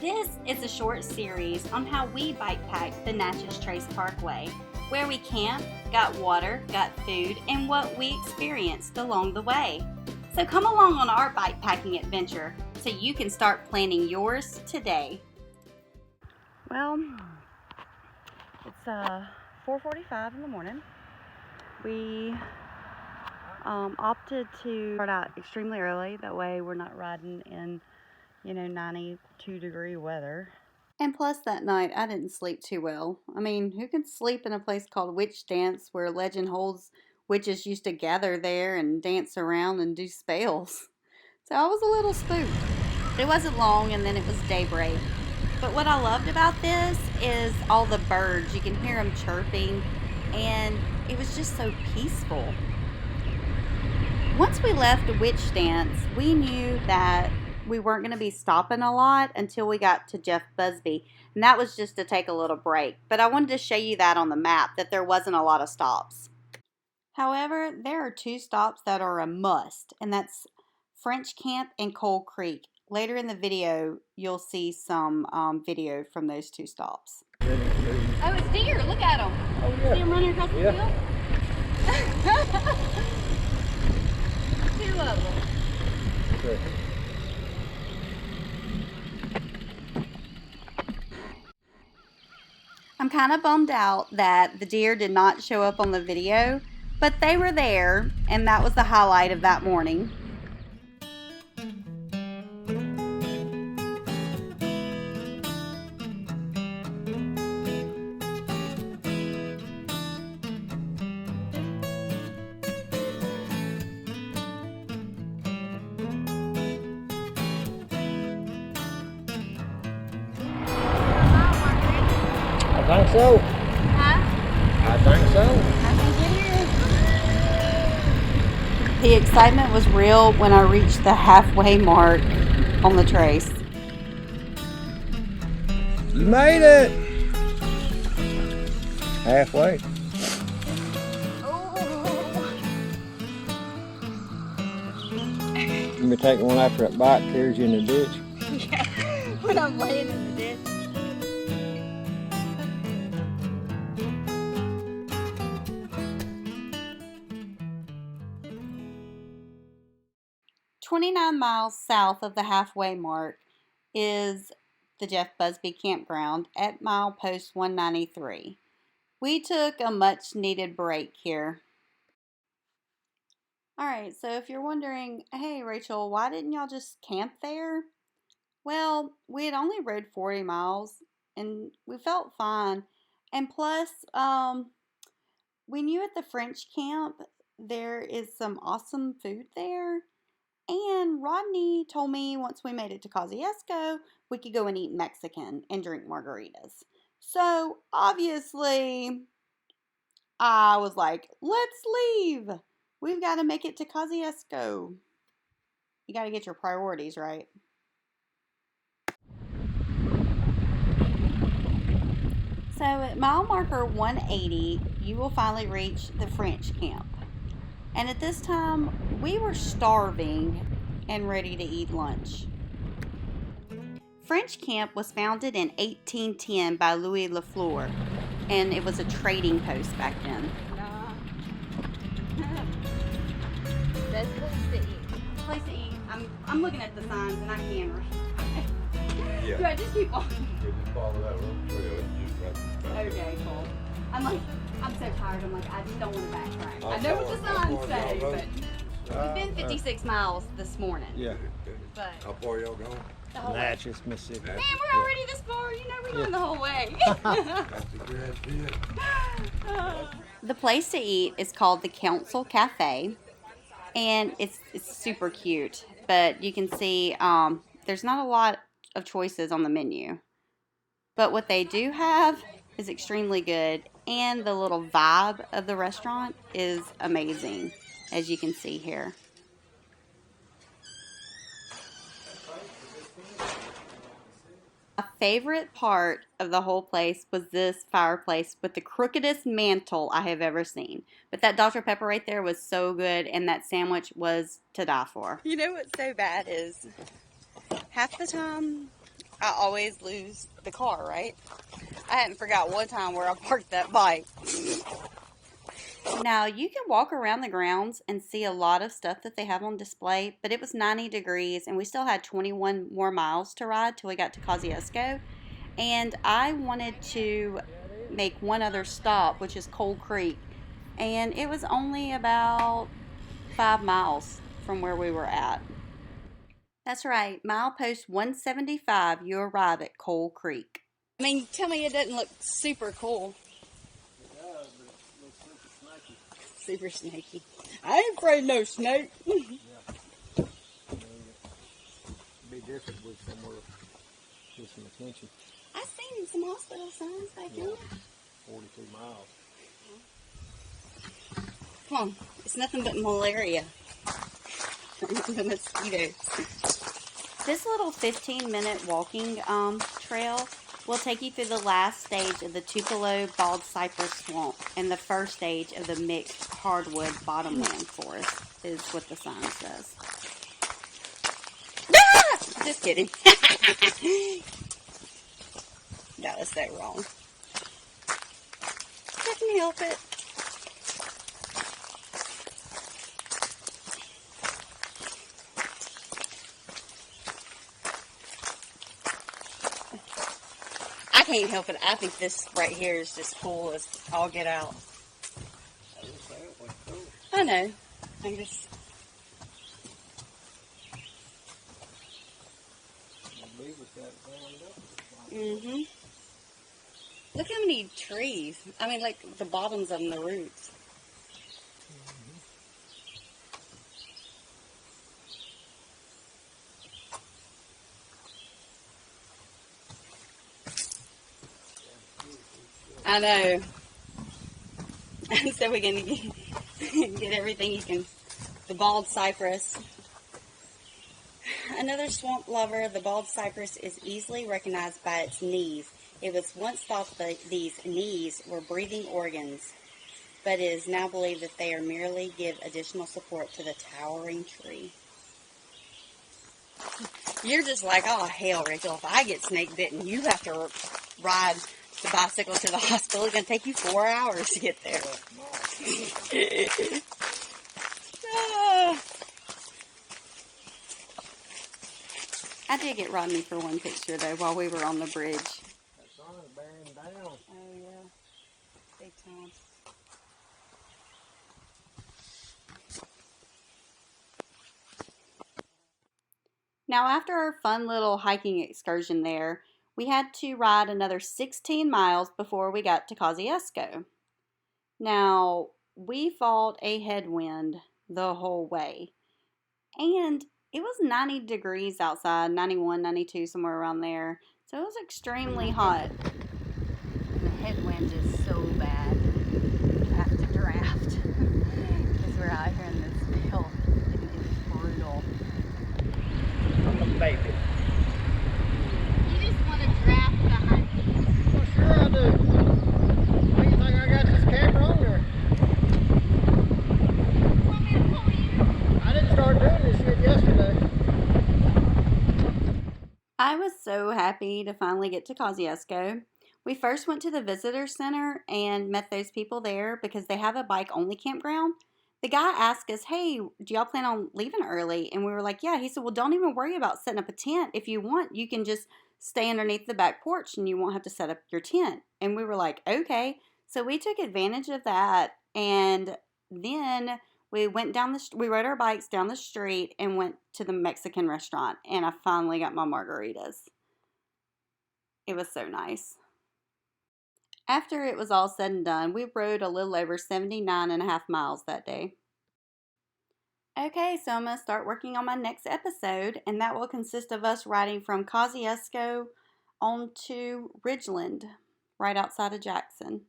This is a short series on how we bikepack the Natchez Trace Parkway, where we camped, got water, got food, and what we experienced along the way. So come along on our bikepacking adventure so you can start planning yours today. Well, it's 4:45 in the morning. We opted to start out extremely early. That way we're not riding in 92-degree weather. And plus that night I didn't sleep too well. I mean, who can sleep in a place called Witch Dance where legend holds witches used to gather there and dance around and do spells? So I was a little spooked. It wasn't long and then it was daybreak. But what I loved about this is all the birds. You can hear them chirping and it was just so peaceful. Once we left Witch Dance, we knew that we weren't going to be stopping a lot until we got to Jeff Busby, and that was just to take a little break. But I wanted to show you that on the map, that there wasn't a lot of stops. However, there are two stops that are a must, and that's French Camp and Coal Creek. Later in the video, you'll see some video from those two stops. Oh, it's deer. Look at them. Oh, yeah. See them running across the field? Two of them. Okay. I'm kind of bummed out that the deer did not show up on the video, but they were there, and that was the highlight of that morning. I think so. Huh? I think so. I think it is. The excitement was real when I reached the halfway mark on the trace. You made it. Halfway. Let me take one after that bike carries you in the ditch. Yeah, when I'm laying in the ditch. "29 miles south of the halfway mark is the Jeff Busby Campground at milepost 193. We took a much needed break here. Alright, so if you're wondering, hey Rachel, why didn't y'all just camp there? Well, we had only rode 40 miles and we felt fine. And plus, we knew at the French camp there is some awesome food there. And Rodney told me once we made it to Kosciusko, we could go and eat Mexican and drink margaritas. So, obviously, I was like, let's leave. We've got to make it to Kosciusko. You got to get your priorities right. So, at mile marker 180, you will finally reach the French camp. And at this time, we were starving and ready to eat lunch. French Camp was founded in 1810 by Louis Lafleur, and it was a trading post back then. Best place to eat. Place to eat. I'm looking at the signs and I can't read. Yeah. Do I just keep on? Just follow that road trail. Okay, cool. I'm so tired. I'm like, I just don't want to backtrack. I'll I know what the follow signs say, y'all but we've been 56 miles this morning. Yeah. But How far y'all going? the whole way. Natchez, Mississippi. Man, we're already this far. You know we're going the whole way. That's a good idea. The place to eat is called the Council Cafe, and it's super cute. But you can see there's not a lot of choices on the menu. But what they do have is extremely good, and the little vibe of the restaurant is amazing, as you can see here. My favorite part of the whole place was this fireplace with the crookedest mantle I have ever seen. But that Dr. Pepper right there was so good, and that sandwich was to die for. You know what's so bad is half the time I always lose the car, right? I hadn't forgot one time where I parked that bike. Now, you can walk around the grounds and see a lot of stuff that they have on display, but it was 90 degrees and we still had 21 more miles to ride till we got to Kosciusko. And I wanted to make one other stop, which is Coal Creek. And it was only about 5 miles from where we were at. That's right, milepost 175, you arrive at Coal Creek. I mean, tell me it doesn't look super cool. It does, but it looks super snaky. Super snaky. I ain't afraid of no snake. Yeah. It'd be different with somewhere with some attention. I seen some hospital signs back here. 42 miles. Come on, it's nothing but malaria. The mosquitoes. This little 15-minute walking trail will take you through the last stage of the Tupelo Bald Cypress Swamp and the first stage of the mixed hardwood bottomland forest, is what the sign says. Ah! Just kidding. That was so wrong. I can help it. I can't help it. I think this right here is just cool as all get out. I know. I'm just. Mm-hmm. Look how many trees. I mean, like the bottoms of them, the roots. I know. So we're going to get everything you can. The bald cypress. Another swamp lover, the bald cypress is easily recognized by its knees. It was once thought that these knees were breathing organs, but it is now believed that they are merely give additional support to the towering tree. You're just like, oh hell, Rachel, if I get snake bitten, you have to ride the bicycle to the hospital. It's going to take you 4 hours to get there. I did get Rodney for one picture, though, while we were on the bridge. That sun is bearing down. Oh, yeah. Big time. Now, after our fun little hiking excursion there, we had to ride another 16 miles before we got to Kosciusko. Now, we fought a headwind the whole way. And it was 90 degrees outside, 91, 92, somewhere around there. So it was extremely hot. And the headwind is so bad. I have to draft. Because we're out here in this hill. And it's brutal. I'm a baby. You just want to draft behind me. Well, sure I do. Why do you think I got this camera on there? Want me to pull you? I didn't start doing this shit yesterday. I was so happy to finally get to Kosciusko. We first went to the visitor center and met those people there because they have a bike-only campground. The guy asked us, hey, do y'all plan on leaving early? And we were like, yeah. He said, well, don't even worry about setting up a tent. If you want, you can just stay underneath the back porch and you won't have to set up your tent. And we were like, okay. So we took advantage of that. And then we went we rode our bikes down the street and went to the Mexican restaurant. And I finally got my margaritas. It was so nice. After it was all said and done, we rode a little over 79.5 miles that day. Okay, so I'm going to start working on my next episode, and that will consist of us riding from Kosciusko on to Ridgeland, right outside of Jackson.